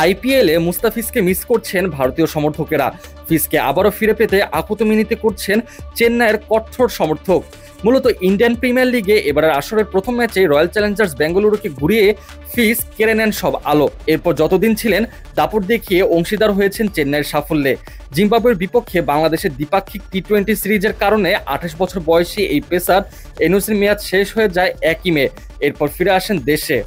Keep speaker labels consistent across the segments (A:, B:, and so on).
A: আইপিএলে মুস্তাফিজকে মিস করছেন ভারতীয় সমর্থকেরা। ফিজকে আবারও ফিরে পেতে আকুত মিনতি করছেন চেন্নাইয়ের কঠোর সমর্থক। মূলত ইন্ডিয়ান প্রিমিয়ার লিগে এবারের আসরের প্রথম ম্যাচে রয়্যাল চ্যালেঞ্জার্স বেঙ্গালুরুকে ঘুরিয়ে ফিজ কেড়ে নেন সব আলো। এরপর যতদিন ছিলেন দাপট দেখিয়ে অংশীদার হয়েছেন চেন্নাইয়ের সাফল্যে। জিম্বাবুয়ের বিপক্ষে বাংলাদেশের দ্বিপাক্ষিক টি-20 সিরিজের কারণে 28 বছর বয়সী এই পেসার এনওসির মেয়াদ শেষ হয়ে যায় 1 মে। এরপর ফিরে আসেন দেশে।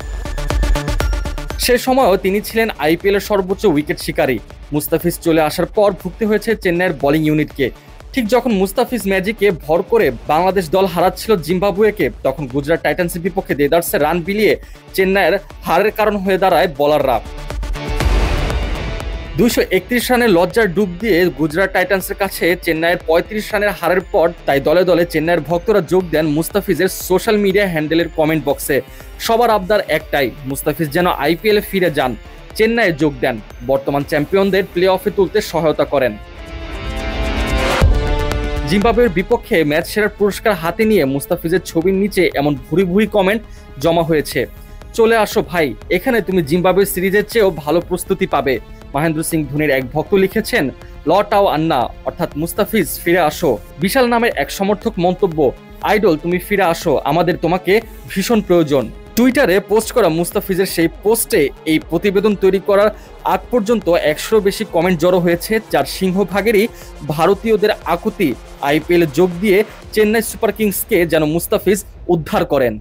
A: সে সময়ও তিনি ছিলেন আইপিএলের সর্বোচ্চ উইকেট শিকারী। মুস্তাফিজ চলে আসার পর ভুগতে হয়েছে চেন্নাইয়ের বোলিং ইউনিটকে। ঠিক যখন মুস্তাফিজ ম্যাজিকে ভর করে বাংলাদেশ দল হারাচ্ছিল জিম্বাবুয়েকে, তখন গুজরাট টাইটান্সের বিপক্ষে দেদারসে রান বিলিয়ে চেন্নাইয়ের হারের কারণ হয়ে দাঁড়ায় বোলাররা। 231 রানের লজ্জার ডুব দিয়ে গুজরাট টাইটান্সের কাছে চেন্নাইয়ের 35 রানের হারের পর তাই দলে দলে চেন্নাইয়ের ভক্তরা যোগ দেন মুস্তাফিজের সোশ্যাল মিডিয়া হ্যান্ডেলের কমেন্ট বক্সে। সবার আবদার একটাই, মুস্তাফিজ যেন আইপিএলে ফিরে যান, চেন্নাইয়ে যোগ দেন, বর্তমান চ্যাম্পিয়নদের প্লে অফে তুলতে সহায়তা করেন। জিম্বাবুয়ের বিপক্ষে ম্যাচ সেরার পুরস্কার হাতে নিয়ে মুস্তাফিজের ছবির নিচে এমন ভুরি ভুরি কমেন্ট জমা হয়েছে। চলে আসো ভাই, এখানে তুমি জিম্বাবুয়ে সিরিজের চেয়েও ভালো প্রস্তুতি পাবে। মহেন্দ্র সিং ধোনির এক ভক্ত লিখেছেন, লটাও আন্না, অর্থাৎ মুস্তাফিজ ফিরে আসো। বিশাল নামের এক সমর্থক মন্তব্য, আইডল তুমি ফিরে আসো, আমাদের তোমাকে ভীষণ প্রয়োজন। টুইটারে পোস্ট করা মুস্তাফিজের সেই পোস্টে এই প্রতিবেদন তৈরি করার আগ পর্যন্ত 100-র বেশি কমেন্ট জড়ো হয়েছে, যার সিংহভাগেরই ভারতীয়দের আকুতি। আইপিএলে যোগ দিয়ে চেন্নাই সুপার কিংসকে যেন মুস্তাফিজ উদ্ধার করেন।